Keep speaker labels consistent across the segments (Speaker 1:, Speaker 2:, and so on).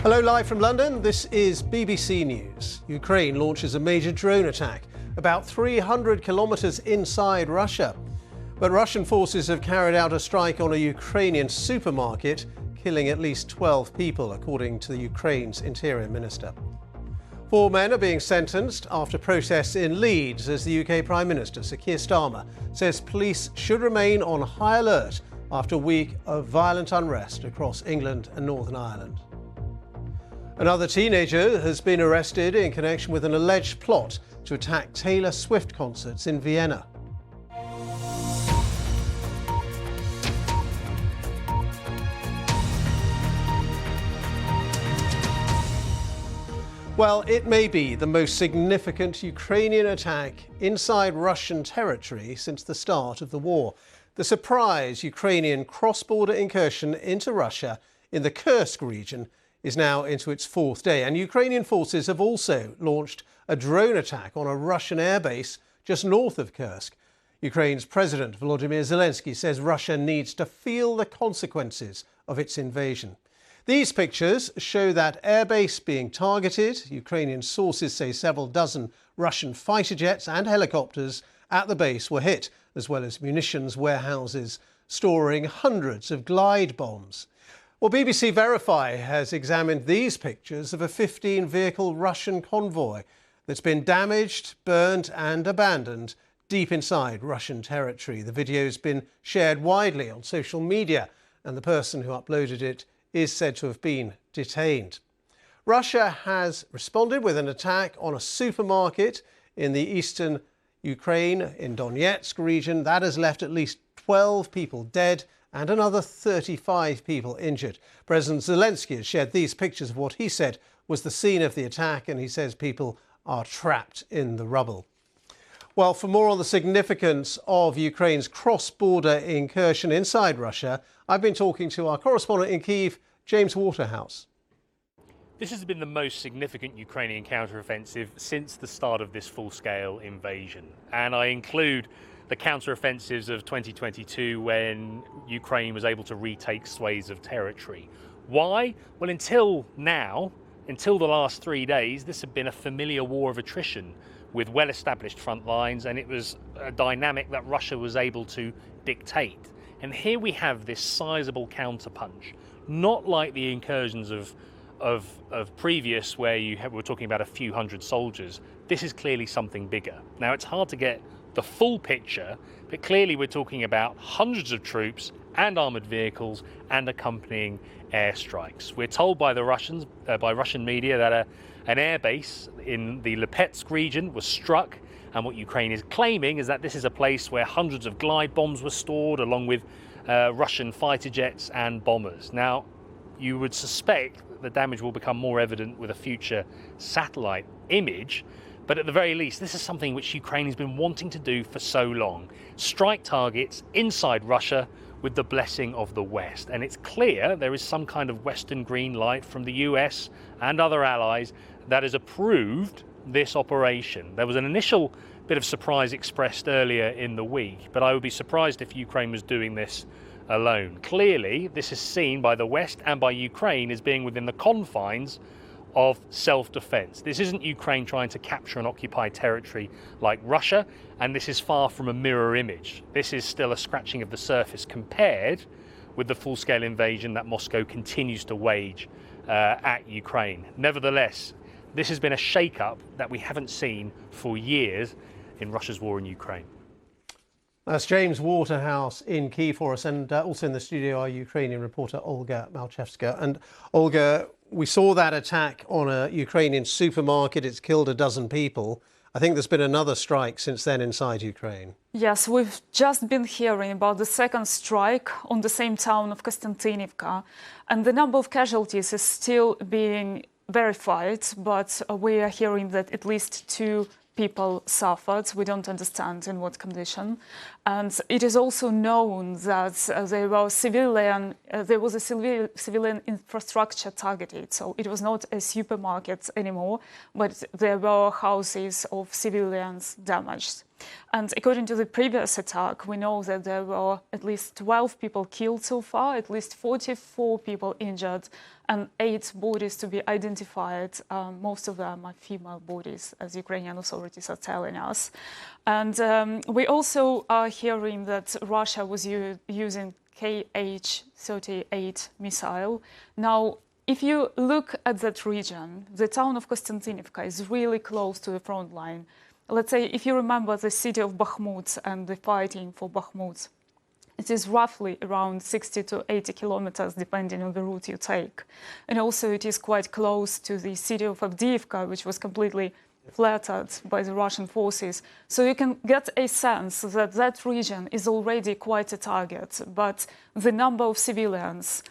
Speaker 1: Hello, live from London. This is BBC News. Ukraine launches a major drone attack about 300 kilometers inside Russia. But Russian forces have carried out a strike on a Ukrainian supermarket, killing at least 12 people, according to the Ukraine's interior minister. 4 men are being sentenced after protests in Leeds as the UK Prime Minister, Sir Keir Starmer, says police should remain on high alert after a week of violent unrest across England and Northern Ireland. Another teenager has been arrested in connection with an alleged plot to attack Taylor Swift concerts in Vienna. Well, it may be the most significant Ukrainian attack inside Russian territory since the start of the war. The surprise Ukrainian cross-border incursion into Russia in the Kursk region is now into its 4th day. And Ukrainian forces have also launched a drone attack on a Russian airbase just north of Kursk. Ukraine's President Volodymyr Zelensky says Russia needs to feel the consequences of its invasion. These pictures show that airbase being targeted. Ukrainian sources say several dozen Russian fighter jets and helicopters at the base were hit, as well as munitions warehouses storing hundreds of glide bombs. Well, BBC Verify has examined these pictures of a 15-vehicle Russian convoy that's been damaged, burnt and abandoned deep inside Russian territory. The video's been shared widely on social media, and the person who uploaded it is said to have been detained. Russia has responded with an attack on a supermarket in the eastern Ukraine in Donetsk region. That has left at least 12 people dead and another 35 people injured. President Zelensky has shared these pictures of what he said was the scene of the attack, and he says people are trapped in the rubble. Well, for more on the significance of Ukraine's cross-border incursion inside Russia, I've been talking to our correspondent in Kyiv, James Waterhouse.
Speaker 2: This has been the most significant Ukrainian counteroffensive since the start of this full-scale invasion. And I include the counteroffensives of 2022 when Ukraine was able to retake swathes of territory. Why? Well, until now, until the last 3 days, this had been a familiar war of attrition with well-established front lines, and it was a dynamic that Russia was able to dictate. And here we have this sizable counterpunch, not like the incursions of previous where we're talking about a few hundred soldiers. This is clearly something bigger. Now, it's hard to get the full picture, but clearly we're talking about hundreds of troops and armoured vehicles and accompanying airstrikes. We're told by the Russians, by Russian media, that an airbase in the Lipetsk region was struck, and what Ukraine is claiming is that this is a place where hundreds of glide bombs were stored, along with Russian fighter jets and bombers. Now, you would suspect that the damage will become more evident with a future satellite image, but at the very least, this is something which Ukraine has been wanting to do for so long. Strike targets inside Russia with the blessing of the West. And it's clear there is some kind of Western green light from the US and other allies that has approved this operation. There was an initial bit of surprise expressed earlier in the week, but I would be surprised if Ukraine was doing this alone. Clearly, this is seen by the West and by Ukraine as being within the confines of self-defense. This isn't Ukraine trying to capture and occupy territory like Russia, and this is far from a mirror image. This is still a scratching of the surface compared with the full-scale invasion that Moscow continues to wage at Ukraine. Nevertheless, this has been a shake-up that we haven't seen for years in Russia's war in Ukraine.
Speaker 1: That's James Waterhouse in Kyiv for us, and also in the studio our Ukrainian reporter Olga Malchevska. And Olga, we saw that attack on a Ukrainian supermarket. It's killed a dozen people. I think there's been another strike since then inside Ukraine.
Speaker 3: Yes, we've just been hearing about the second strike on the same town of Konstantinivka, and the number of casualties is still being verified, but we are hearing that at least 2 people suffered. We don't understand in what condition. And it is also known that there was a civilian infrastructure targeted. So it was not a supermarket anymore, but there were houses of civilians damaged. And according to the previous attack, we know that there were at least 12 people killed so far, at least 44 people injured, and 8 bodies to be identified. Most of them are female bodies, as Ukrainian authorities are telling us. And we also are hearing that Russia was using Kh-38 missile. Now, if you look at that region, the town of Konstantinivka is really close to the front line. Let's say, if you remember the city of Bakhmut and the fighting for Bakhmut, it is roughly around 60 to 80 kilometers, depending on the route you take. And also it is quite close to the city of Avdiivka, which was completely flattered by the Russian forces. So you can get a sense that that region is already quite a target, but the number of civilians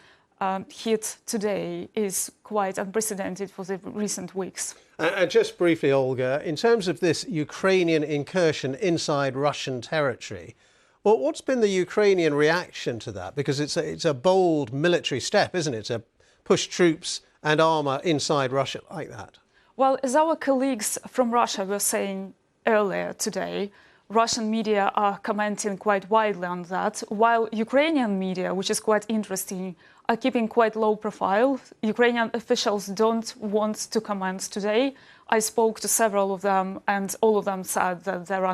Speaker 3: hit today is quite unprecedented for the recent weeks.
Speaker 1: And just briefly, Olga, in terms of this Ukrainian incursion inside Russian territory, well, what's been the Ukrainian reaction to that? Because it's a bold military step, isn't it, to push troops and armour inside Russia like that?
Speaker 3: Well, as our colleagues from Russia were saying earlier today, Russian media are commenting quite widely on that, while Ukrainian media, which is quite interesting, are keeping quite low profile. Ukrainian officials don't want to comment today. I spoke to several of them, and all of them said that there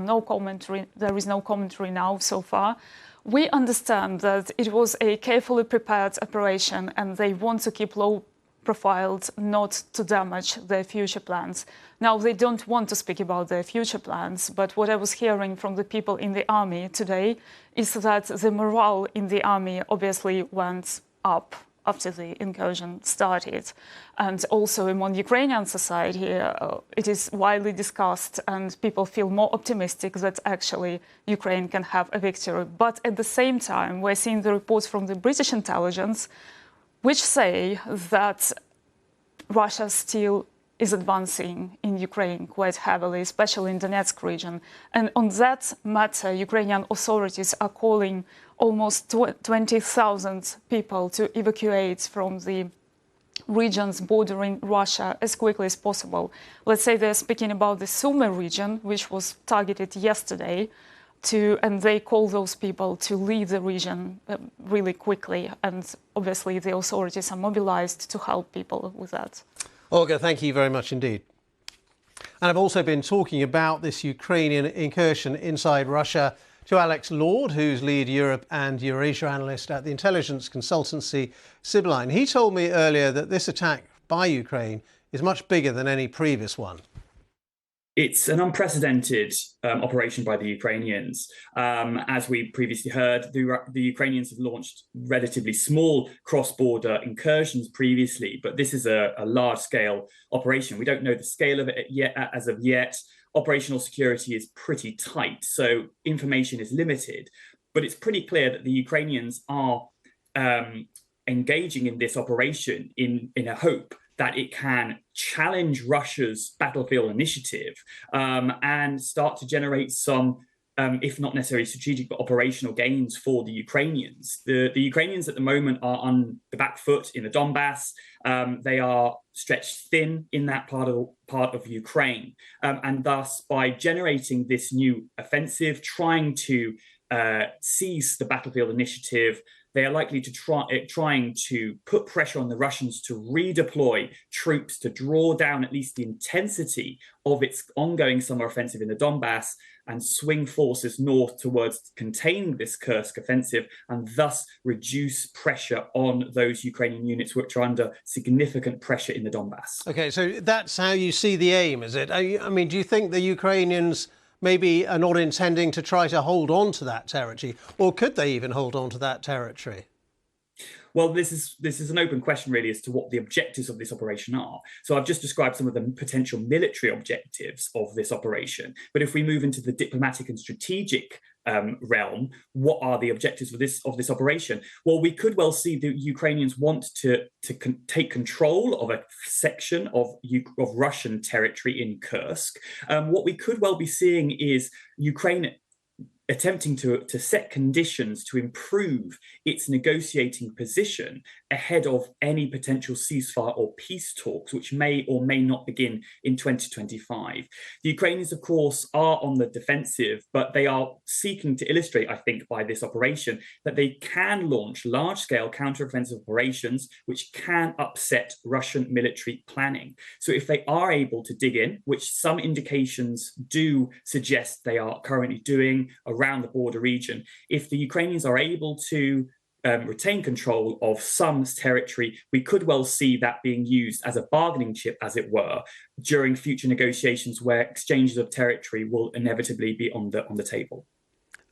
Speaker 3: is no commentary now so far. We understand that it was a carefully prepared operation, and they want to keep low profiled, not to damage their future plans. Now, they don't want to speak about their future plans, but what I was hearing from the people in the army today is that the morale in the army obviously went up after the incursion started. And also among Ukrainian society, it is widely discussed, and people feel more optimistic that actually Ukraine can have a victory. But at the same time, we're seeing the reports from the British intelligence which say that Russia still is advancing in Ukraine quite heavily, especially in the Donetsk region. And on that matter, Ukrainian authorities are calling almost 20,000 people to evacuate from the regions bordering Russia as quickly as possible. Let's say they're speaking about the Sumy region, which was targeted yesterday, and they call those people to leave the region really quickly. And obviously the authorities are mobilized to help people with that.
Speaker 1: Olga, thank you very much indeed. And I've also been talking about this Ukrainian incursion inside Russia to Alex Lord, who's lead Europe and Eurasia analyst at the intelligence consultancy Sibylline. He told me earlier that this attack by Ukraine is much bigger than any previous one.
Speaker 4: It's an unprecedented operation by the Ukrainians. As we previously heard, the Ukrainians have launched relatively small cross-border incursions previously, but this is a large-scale operation. We don't know the scale of it yet, as of yet. Operational security is pretty tight, so information is limited. But it's pretty clear that the Ukrainians are engaging in this operation in a hope that it can challenge Russia's battlefield initiative and start to generate some, if not necessarily strategic, but operational gains for the Ukrainians. The Ukrainians at the moment are on the back foot in the Donbass. They are stretched thin in that part of Ukraine. And thus, by generating this new offensive, trying to seize the battlefield initiative, they are likely to trying to put pressure on the Russians to redeploy troops to draw down at least the intensity of its ongoing summer offensive in the Donbass and swing forces north towards containing this Kursk offensive and thus reduce pressure on those Ukrainian units which are under significant pressure in the Donbass.
Speaker 1: OK, so that's how you see the aim, is it? I mean, do you think the Ukrainians maybe are not intending to try to hold on to that territory, or could they even hold on to that territory?
Speaker 4: Well, this is an open question, really, as to what the objectives of this operation are. So I've just described some of the potential military objectives of this operation. But if we move into the diplomatic and strategic realm, what are the objectives of this operation? Well, we could well see the Ukrainians want to take control of a section of Russian territory in Kursk. What we could well be seeing is Ukraine attempting to set conditions to improve its negotiating position ahead of any potential ceasefire or peace talks, which may or may not begin in 2025. The Ukrainians, of course, are on the defensive, but they are seeking to illustrate, I think, by this operation, that they can launch large-scale counteroffensive operations which can upset Russian military planning. So if they are able to dig in, which some indications do suggest they are currently doing around the border region, if the Ukrainians are able to retain control of some territory, we could well see that being used as a bargaining chip, as it were, during future negotiations where exchanges of territory will inevitably be on the table.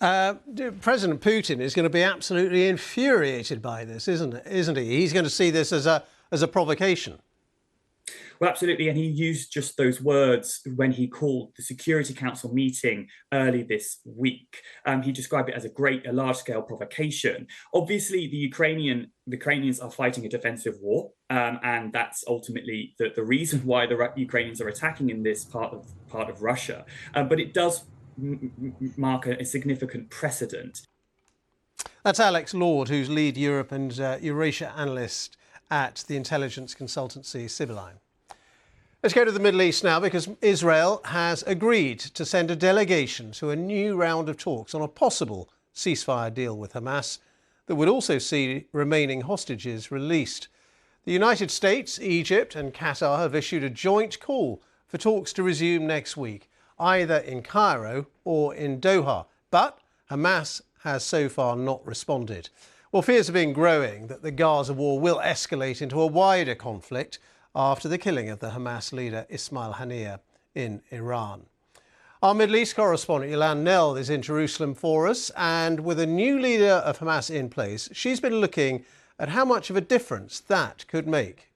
Speaker 1: President Putin is going to be absolutely infuriated by this, isn't he? He's going to see this as a provocation.
Speaker 4: Well, absolutely. And he used just those words when he called the Security Council meeting early this week. He described it as a large-scale provocation. Obviously, the Ukrainians are fighting a defensive war, and that's ultimately the reason why the Ukrainians are attacking in this part of Russia. But it does mark a significant precedent.
Speaker 1: That's Alex Lord, who's lead Europe and Eurasia analyst at the intelligence consultancy Sibylline. Let's go to the Middle East now, because Israel has agreed to send a delegation to a new round of talks on a possible ceasefire deal with Hamas that would also see remaining hostages released. The United States, Egypt and Qatar have issued a joint call for talks to resume next week, either in Cairo or in Doha. But Hamas has so far not responded. Well, fears have been growing that the Gaza war will escalate into a wider conflict after the killing of the Hamas leader Ismail Haniyeh in Iran. Our Middle East correspondent Ilan Nell is in Jerusalem for us, and with a new leader of Hamas in place, she's been looking at how much of a difference that could make.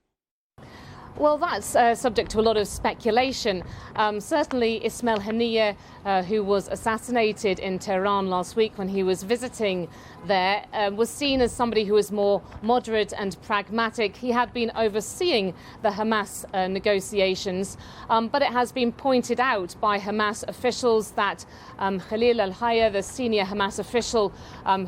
Speaker 5: Well, that's subject to a lot of speculation. Certainly Ismail Haniyeh, who was assassinated in Tehran last week when he was visiting there, was seen as somebody who was more moderate and pragmatic. He had been overseeing the Hamas negotiations, but it has been pointed out by Hamas officials that Khalil al-Hayya, the senior Hamas official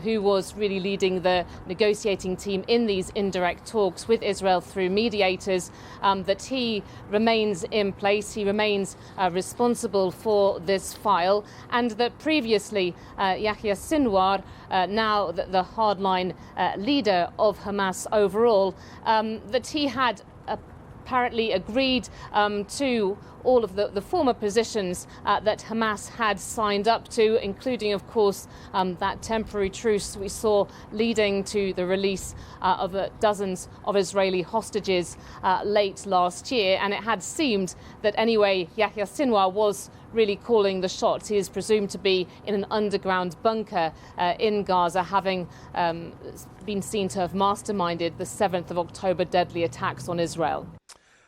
Speaker 5: who was really leading the negotiating team in these indirect talks with Israel through mediators, that he remains in place, he remains responsible for this file, and that previously Yahya Sinwar, now the hardline leader of Hamas overall, that he had apparently agreed to all of the former positions that Hamas had signed up to, including, of course, that temporary truce we saw leading to the release of dozens of Israeli hostages late last year. And it had seemed that anyway, Yahya Sinwar was really calling the shots. He is presumed to be in an underground bunker in Gaza, having been seen to have masterminded the 7th of October deadly attacks on Israel.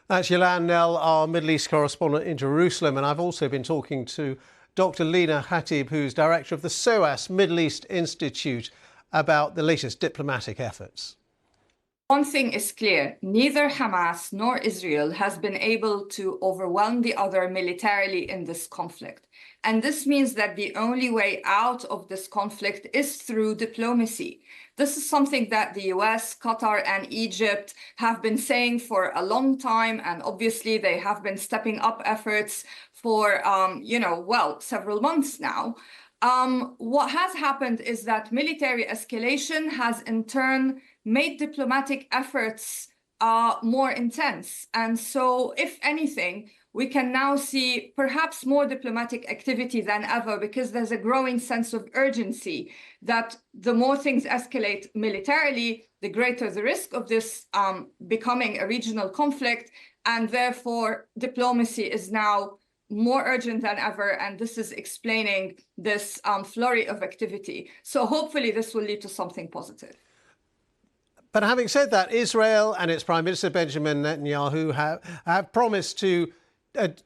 Speaker 1: That's Ilan Nell, our Middle East correspondent in Jerusalem. And I've also been talking to Dr. Lina Khatib, who's director of the SOAS Middle East Institute, about the latest diplomatic efforts.
Speaker 6: One thing is clear, neither Hamas nor Israel has been able to overwhelm the other militarily in this conflict. And this means that the only way out of this conflict is through diplomacy. This is something that the US, Qatar, and Egypt have been saying for a long time. And obviously, they have been stepping up efforts for, several months now. What has happened is that military escalation has in turn made diplomatic efforts more intense. And so, if anything, we can now see perhaps more diplomatic activity than ever, because there's a growing sense of urgency that the more things escalate militarily, the greater the risk of this becoming a regional conflict. And therefore, diplomacy is now more urgent than ever. And this is explaining this flurry of activity. So hopefully this will lead to something positive.
Speaker 1: But having said that, Israel and its Prime Minister Benjamin Netanyahu have promised to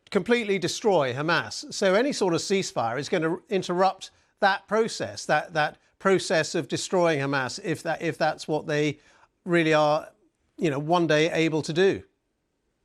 Speaker 1: completely destroy Hamas. So any sort of ceasefire is going to interrupt that process, that process of destroying Hamas, if that's what they really are, one day able to do.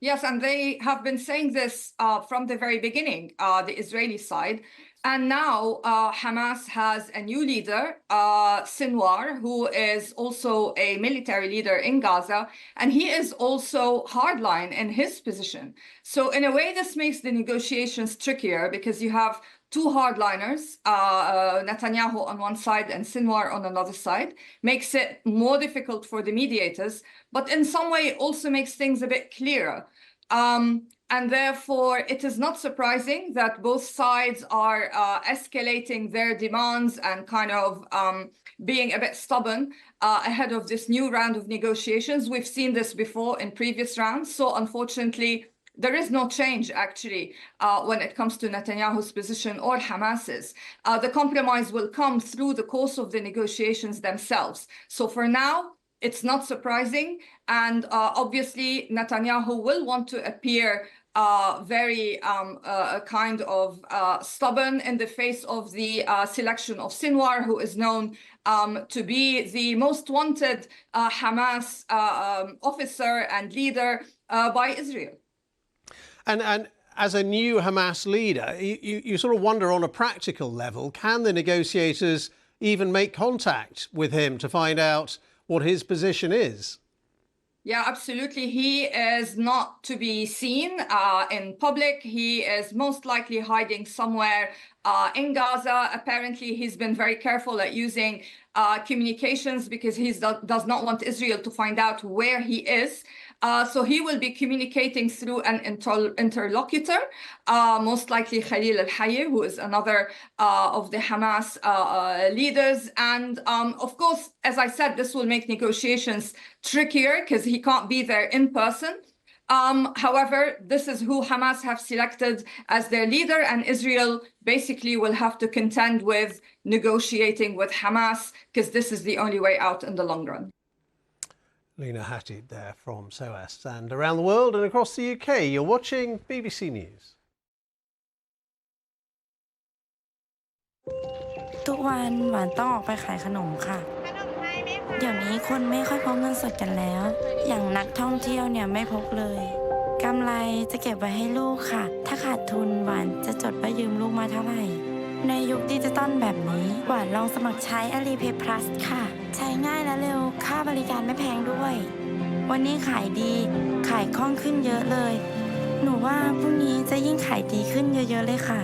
Speaker 6: Yes, and they have been saying this from the very beginning, the Israeli side. And now Hamas has a new leader, Sinwar, who is also a military leader in Gaza, and he is also hardline in his position. So in a way, this makes the negotiations trickier because you have two hardliners, Netanyahu on one side and Sinwar on another side, makes it more difficult for the mediators, but in some way it also makes things a bit clearer. And therefore, it is not surprising that both sides are escalating their demands and kind of being a bit stubborn ahead of this new round of negotiations. We've seen this before in previous rounds. So unfortunately, there is no change, actually, when it comes to Netanyahu's position or Hamas's. The compromise will come through the course of the negotiations themselves. So for now, it's not surprising. And obviously, Netanyahu will want to appear very kind of stubborn in the face of the selection of Sinwar, who is known to be the most wanted Hamas officer and leader by Israel.
Speaker 1: And as a new Hamas leader, you sort of wonder on a practical level, can the negotiators even make contact with him to find out what his position is?
Speaker 6: Yeah, absolutely. He is not to be seen in public. He is most likely hiding somewhere in Gaza. Apparently, he's been very careful at using communications because he does not want Israel to find out where he is. So he will be communicating through an interlocutor, most likely Khalil al-Hayy, who is another of the Hamas leaders. And of course, as I said, this will make negotiations trickier because he can't be there in person. However, this is who Hamas have selected as their leader, and Israel basically will have to contend with negotiating with Hamas because this is the only way out in the long run.
Speaker 1: Lina Hatib there from SOAS. And around the world and across the UK, you're watching BBC News.
Speaker 7: ทุกวันหวานต้องออกไปขายขนมค่ะเดี๋ยวนี้คนไม่ค่อยพกเงินสดกันแล้วอย่างนักท่องเที่ยวเนี่ยไม่พกเลยกำไรจะเก็บไว้ให้ลูกค่ะถ้าขาดทุนหวานจะจดว่ายืมลูกมาเท่าไหร่ในยุคดิจิตอลแบบนี้หวานลองสมัครใช้ Alipay Plus ค่ะใช้ง่ายและเร็วค่าบริการไม่แพงด้วยวันนี้ขายดีขายคล่องขึ้นเยอะเลยหนูว่าพรุ่งนี้จะยิ่งขายดีขึ้นเยอะๆเลยค่ะ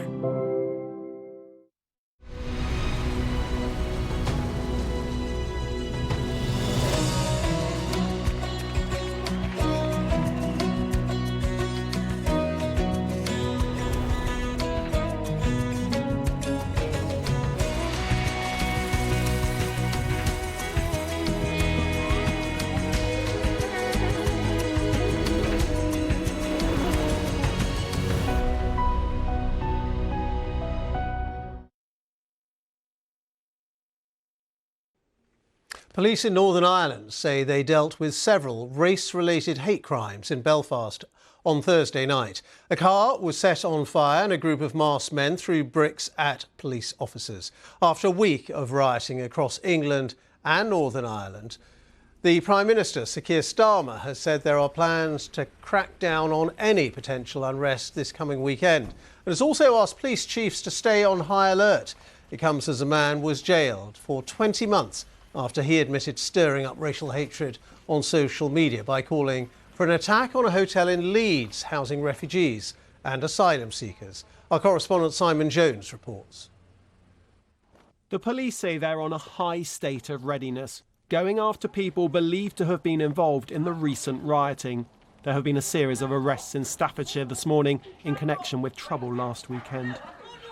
Speaker 1: Police in Northern Ireland say they dealt with several race-related hate crimes in Belfast on Thursday night. A car was set on fire and a group of masked men threw bricks at police officers. After a week of rioting across England and Northern Ireland, the Prime Minister, Sir Keir Starmer, has said there are plans to crack down on any potential unrest this coming weekend, and has also asked police chiefs to stay on high alert. It comes as a man was jailed for 20 months after he admitted stirring up racial hatred on social media by calling for an attack on a hotel in Leeds housing refugees and asylum seekers. Our correspondent Simon Jones reports.
Speaker 8: The police say they're on a high state of readiness, going after people believed to have been involved in the recent rioting. There have been a series of arrests in Staffordshire this morning in connection with trouble last weekend.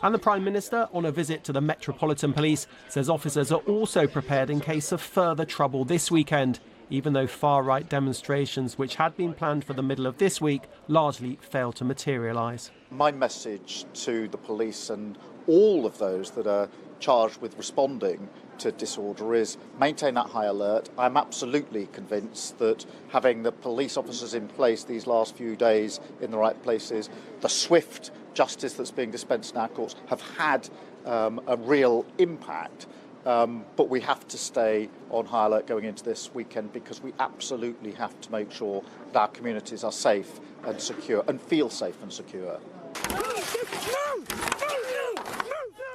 Speaker 8: And the Prime Minister, on a visit to the Metropolitan Police, says officers are also prepared in case of further trouble this weekend, even though far-right demonstrations which had been planned for the middle of this week largely failed to materialise.
Speaker 9: My message to the police and all of those that are charged with responding to disorder is maintain that high alert. I'm absolutely convinced that having the police officers in place these last few days in the right places, the swift justice that's being dispensed in our courts have had a real impact. But we have to stay on high alert going into this weekend because we absolutely have to make sure that our communities are safe and secure and feel safe and secure.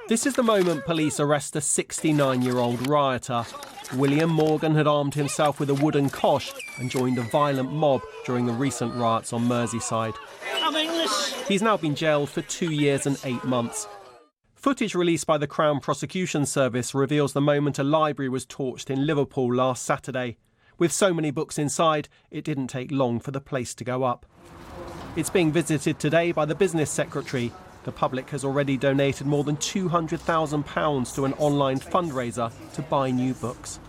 Speaker 8: This is the moment police arrest a 69-year-old rioter. William Morgan had armed himself with a wooden kosh and joined a violent mob during the recent riots on Merseyside.
Speaker 10: I'm English.
Speaker 8: He's now been jailed for 2 years and 8 months. Footage released by the Crown Prosecution Service reveals the moment a library was torched in Liverpool last Saturday. With so many books inside, it didn't take long for the place to go up. It's being visited today by the Business Secretary. The public has already donated more than £200,000 to an online fundraiser to buy new books.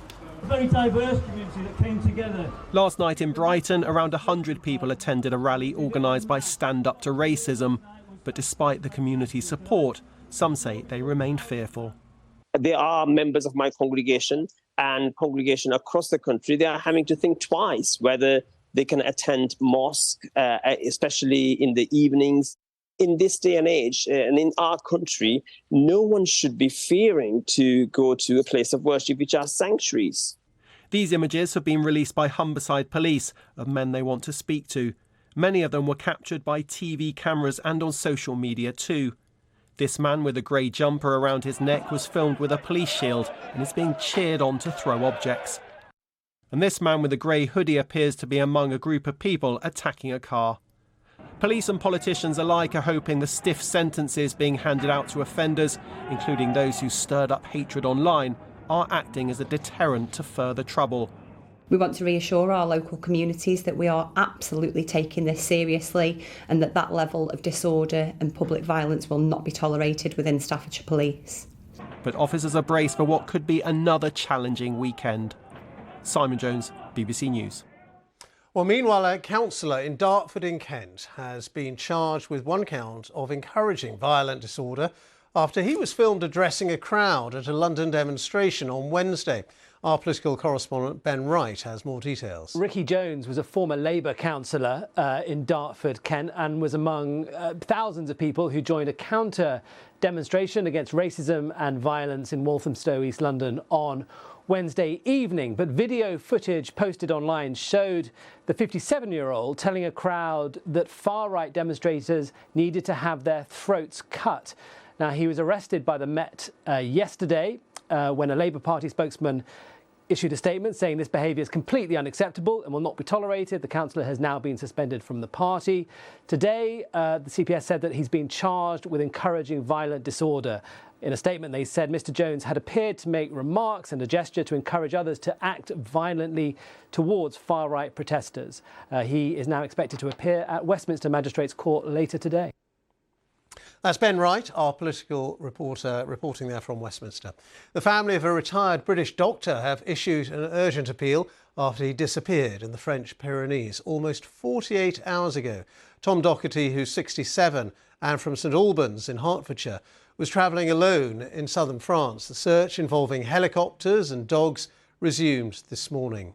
Speaker 10: A very diverse community that came together.
Speaker 8: Last night in Brighton, around 100 people attended a rally organised by Stand Up to Racism. But despite the community's support, some say they remain fearful.
Speaker 11: They are members of my congregation and congregation across the country. They are having to think twice whether they can attend mosque, especially in the evenings. In this day and age, and in our country, no one should be fearing to go to a place of worship which are sanctuaries.
Speaker 8: These images have been released by Humberside Police of men they want to speak to. Many of them were captured by TV cameras and on social media too. This man with a grey jumper around his neck was filmed with a police shield and is being cheered on to throw objects. And this man with a grey hoodie appears to be among a group of people attacking a car. Police and politicians alike are hoping the stiff sentences being handed out to offenders, including those who stirred up hatred online, are acting as a deterrent to further trouble.
Speaker 12: We want to reassure our local communities that we are absolutely taking this seriously and that level of disorder and public violence will not be tolerated within Staffordshire Police.
Speaker 8: But officers are braced for what could be another challenging weekend. Simon Jones, BBC News.
Speaker 1: Well, meanwhile, a councillor in Dartford in Kent has been charged with 1 count of encouraging violent disorder after he was filmed addressing a crowd at a London demonstration on Wednesday. Our political correspondent Ben Wright has more details.
Speaker 13: Ricky Jones was a former Labour councillor in Dartford, Kent, and was among thousands of people who joined a counter demonstration against racism and violence in Walthamstow, East London on Wednesday evening. But video footage posted online showed the 57-year-old telling a crowd that far-right demonstrators needed to have their throats cut. Now, he was arrested by the Met yesterday when a Labour Party spokesman issued a statement saying this behaviour is completely unacceptable and will not be tolerated. The councillor has now been suspended from the party. Today, the CPS said that he's been charged with encouraging violent disorder. In a statement, they said Mr Jones had appeared to make remarks and a gesture to encourage others to act violently towards far-right protesters. He is now expected to appear at Westminster Magistrates Court later today.
Speaker 1: That's Ben Wright, our political reporter, reporting there from Westminster. The family of a retired British doctor have issued an urgent appeal after he disappeared in the French Pyrenees almost 48 hours ago. Tom Doherty, who's 67 and from St Albans in Hertfordshire, was travelling alone in southern France. The search, involving helicopters and dogs, resumed this morning.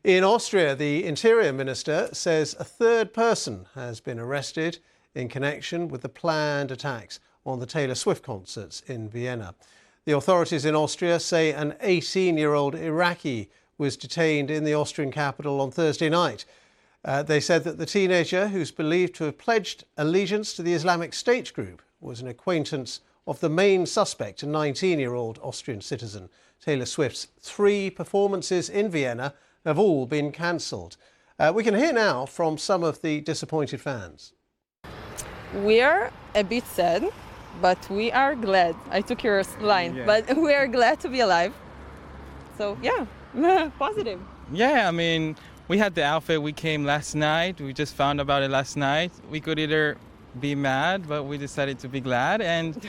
Speaker 1: In Austria, the Interior Minister says a third person has been arrested in connection with the planned attacks on the Taylor Swift concerts in Vienna. The authorities in Austria say an 18-year-old Iraqi was detained in the Austrian capital on Thursday night. They said that the teenager, who's believed to have pledged allegiance to the Islamic State group, was an acquaintance of the main suspect, a 19-year-old Austrian citizen. Taylor Swift's 3 performances in Vienna have all been cancelled. We can hear now from some of the disappointed fans.
Speaker 14: We are a bit sad, but we are glad. I took your line, but we are glad to be alive. So yeah, positive.
Speaker 15: Yeah, I mean, we had the outfit. We came last night. We just found about it last night. We could either be mad, but we decided to be glad, and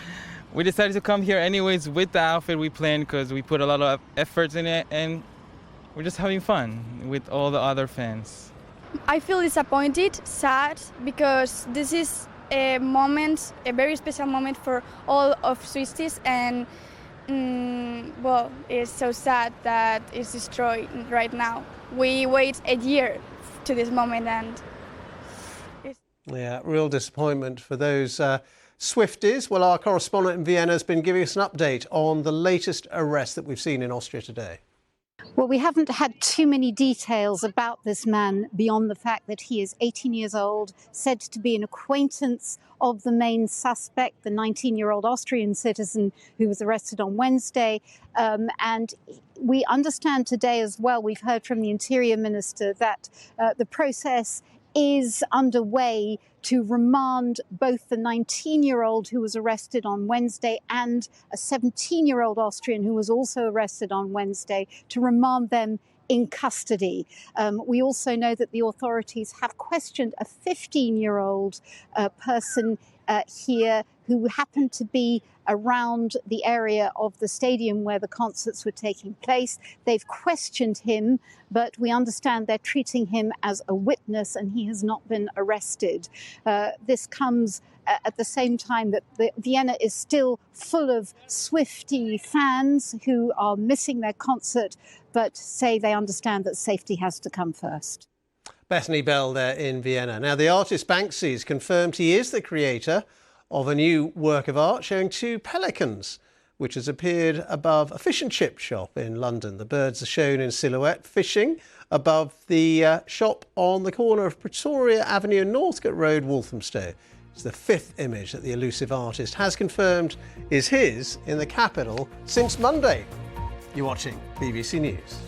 Speaker 15: we decided to come here anyways with the outfit we planned because we put a lot of efforts in it, and we're just having fun with all the other fans.
Speaker 16: I feel disappointed, sad, because this is a moment, a very special moment for all of Swifties, and well, it's so sad that it's destroyed right now. We wait a year to this moment, and
Speaker 1: yeah, real disappointment for those Swifties. Well, our correspondent in Vienna has been giving us an update on the latest arrest that we've seen in Austria today.
Speaker 17: Well, we haven't had too many details about this man beyond the fact that he is 18 years old, said to be an acquaintance of the main suspect, the 19-year-old Austrian citizen who was arrested on Wednesday. And we understand today as well, we've heard from the Interior Minister that the process is underway to remand both the 19-year-old who was arrested on Wednesday and a 17-year-old Austrian who was also arrested on Wednesday, to remand them in custody. We also know that the authorities have questioned a 15-year-old person here who happened to be around the area of the stadium where the concerts were taking place. They've questioned him, but we understand they're treating him as a witness and he has not been arrested. This comes at the same time that Vienna is still full of Swiftie fans who are missing their concert, but say they understand that safety has to come first.
Speaker 1: Bethany Bell there in Vienna. Now, the artist Banksy has confirmed he is the creator of a new work of art showing two pelicans, which has appeared above a fish and chip shop in London. The birds are shown in silhouette fishing above the shop on the corner of Pretoria Avenue and Northcote Road, Walthamstow. It's the fifth image that the elusive artist has confirmed is his in the capital since Monday. You're watching BBC News.